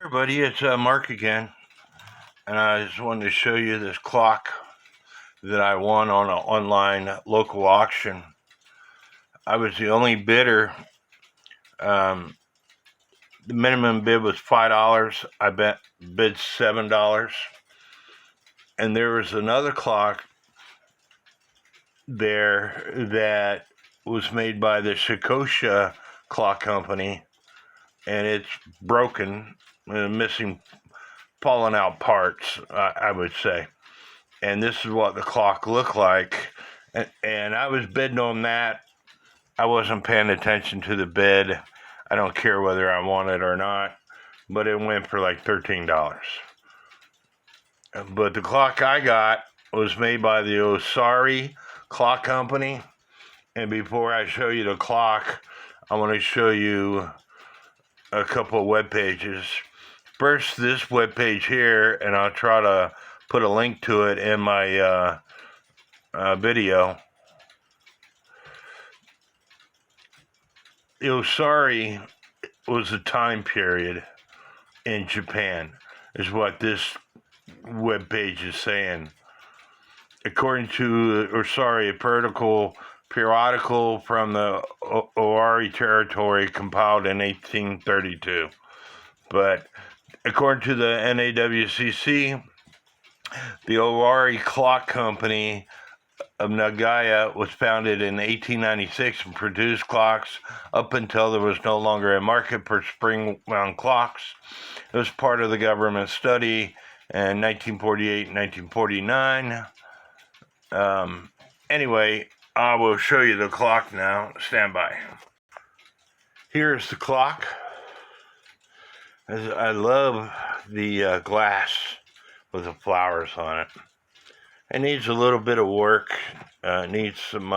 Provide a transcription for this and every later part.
Everybody, it's Mark again, and I just wanted to show you this clock that I won on an online local auction. I was the only bidder. Um, the minimum bid was $5. I bid $7, and there was another clock there that was made by the Owari Clock Company, and it's broken, missing, falling out parts, I would say. And this is what the clock looked like. And I was bidding on that. I wasn't paying attention to the bid. I don't care whether I want it or not, but it went for like $13. But the clock I got was made by the Owari Clock Company. And before I show you the clock, I want to show you a couple of web pages. First, this web page here, and I'll try to put a link to it in my video. Owari was a time period in Japan, is what this web page is saying. According to Owari, a periodical from the Owari territory compiled in 1832. But according to the NAWCC, the Owari Clock Company of Nagaya was founded in 1896 and produced clocks up until there was no longer a market for spring-wound clocks. It was part of the government study in 1948 and 1949. Anyway, I will show you the clock now. Stand by. Here's the clock. I love the glass with the flowers on it. It needs a little bit of work. Needs some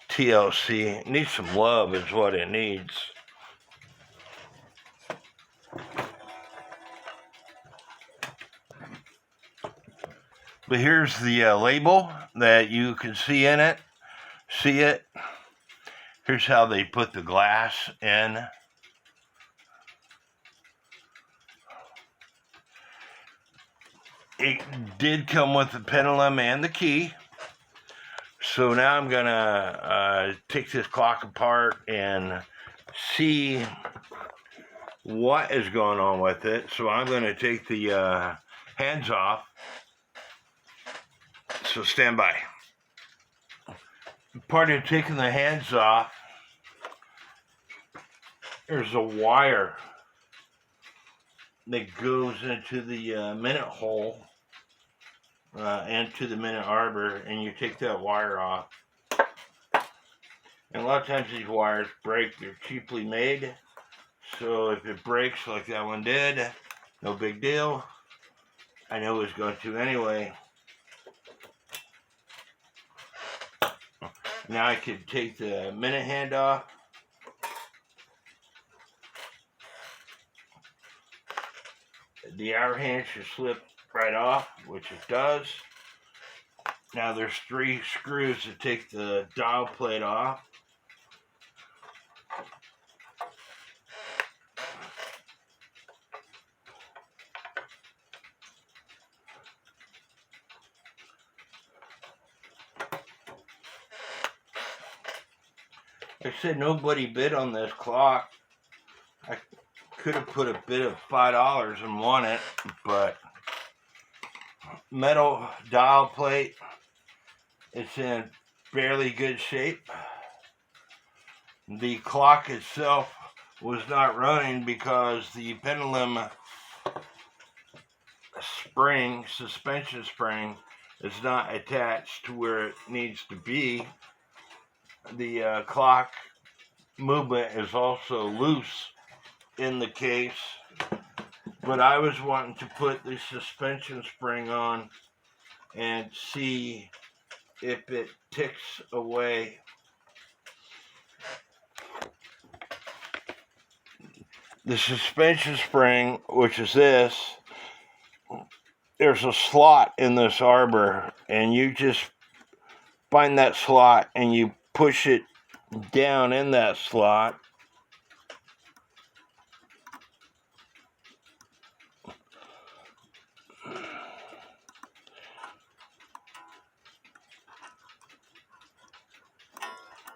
TLC. It needs some love is what it needs. But here's the label that you can see in it. See it? Here's how they put the glass in. It did come with the pendulum and the key. So now I'm going to take this clock apart and see what is going on with it. So I'm going to take the hands off. So stand by. Part of taking the hands off, there's a wire that goes into the minute hole and to the minute arbor, and you take that wire off. And a lot of times these wires break. They're cheaply made, so if it breaks like that one did, no big deal. I know it's going to anyway. Now I can take the minute hand off. The hour hand should slip right off, which it does. Now there's 3 screws to take the dial plate off. Like I said, nobody bid on this clock. I could have put a bid of $5 and won it, but metal dial plate, it's in fairly good shape. The clock itself was not running because the pendulum spring, suspension spring, is not attached to where it needs to be. The clock movement is also loose in the case, but I was wanting to put the suspension spring on and see if it ticks away. The suspension spring, which is this, there's a slot in this arbor, and you just find that slot and you push it down in that slot.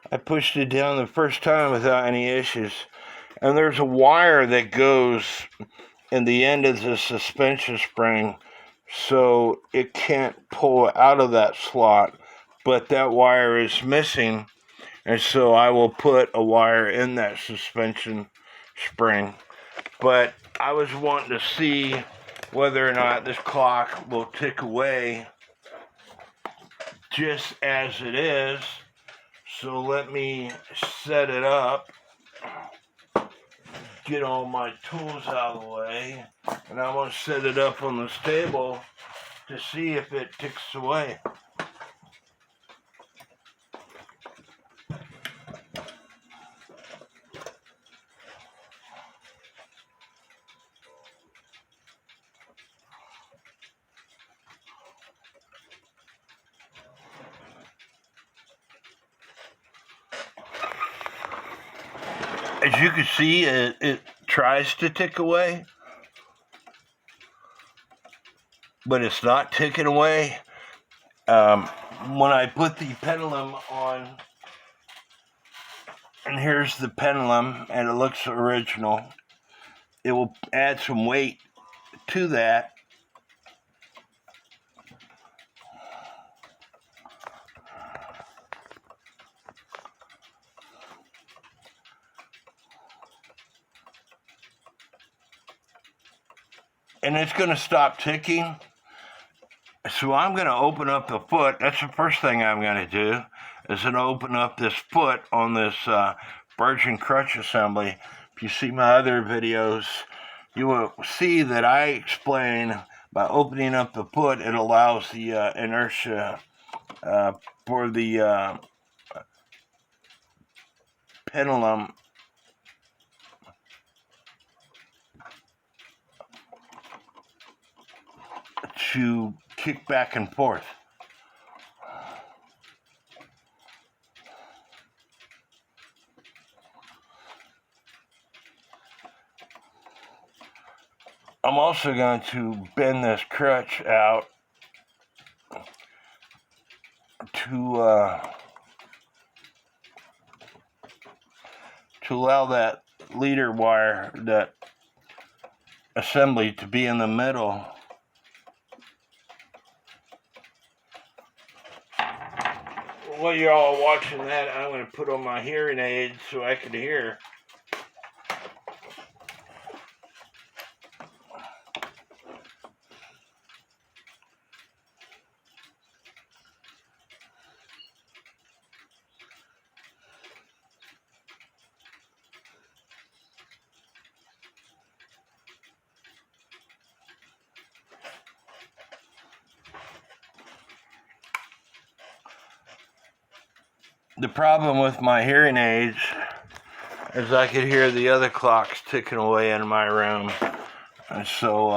I pushed it down the first time without any issues. And there's a wire that goes in the end of the suspension spring, so it can't pull out of that slot. But that wire is missing, and so I will put a wire in that suspension spring. But I was wanting to see whether or not this clock will tick away just as it is. So let me set it up, get all my tools out of the way, and I'm going to set it up on this table to see if it ticks away. As you can see, it tries to tick away, but it's not ticking away. When I put the pendulum on, and here's the pendulum, and it looks original, it will add some weight to that. And it's going to stop ticking. So I'm going to open up the foot. That's the first thing I'm going to do, is to open up this foot on this Virgin crutch assembly. If you see my other videos, you will see that I explain by opening up the foot, it allows the inertia for the pendulum to kick back and forth. I'm also going to bend this crutch out to allow that leader wire, that assembly, to be in the middle. While you're all watching that, I'm going to put on my hearing aids so I can hear. The problem with my hearing aids is I could hear the other clocks ticking away in my room. And so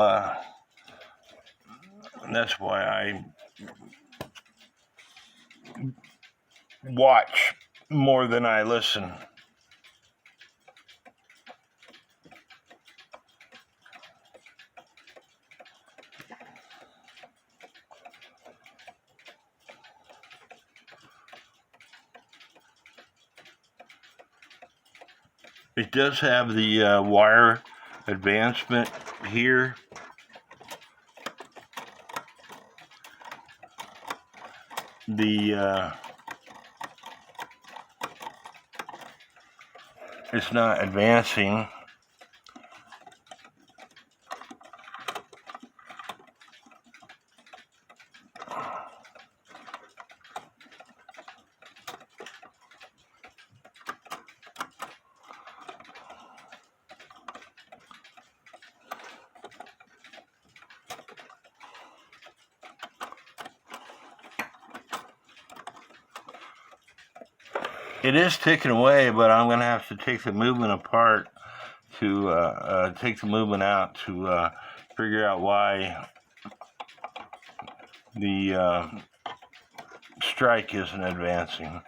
that's why I watch more than I listen. It does have the wire advancement here. It's not advancing. It is ticking away, but I'm going to have to take the movement apart to take the movement out to figure out why the strike isn't advancing.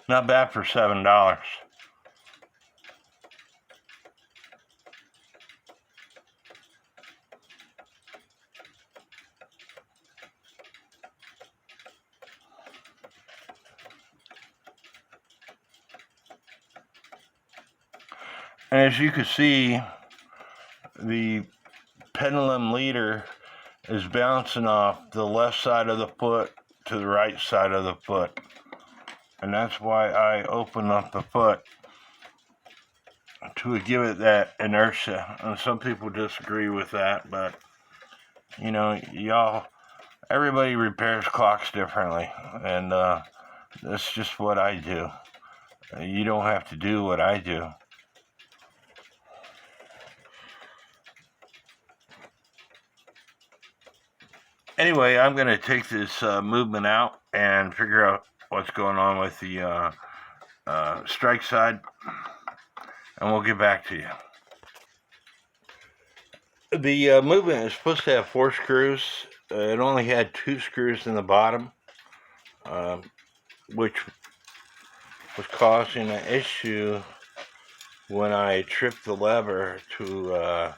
Not bad for $7. And as you can see, the pendulum leader is bouncing off the left side of the foot to the right side of the foot. And that's why I open up the foot, to give it that inertia. And some people disagree with that, but you know, everybody repairs clocks differently, and that's just what I do. You don't have to do what I do. Anyway, I'm going to take this movement out and figure out what's going on with the strike side, and we'll get back to you. The movement is supposed to have 4 screws. It only had 2 screws in the bottom, which was causing an issue when I tripped the lever to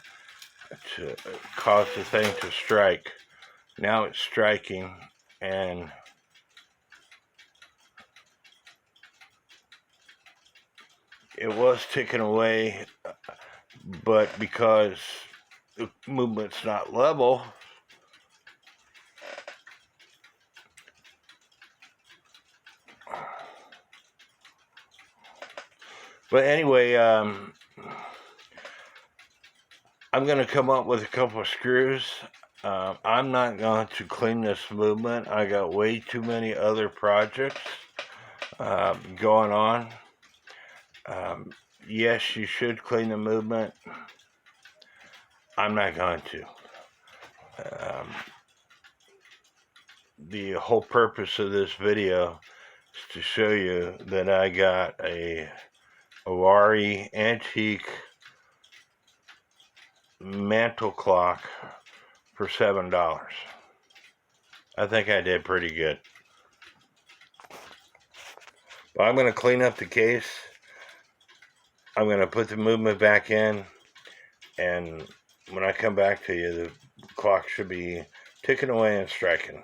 cause the thing to strike. Now it's striking, and it was ticking away, but because the movement's not level, but anyway, I'm going to come up with a couple of screws. I'm not going to clean this movement. I got way too many other projects going on. Yes, you should clean the movement. I'm not going to. The whole purpose of this video is to show you that I got a Owari antique mantle clock for $7. I think I did pretty good. But I'm going to clean up the case. I'm going to put the movement back in, and when I come back to you, the clock should be ticking away and striking.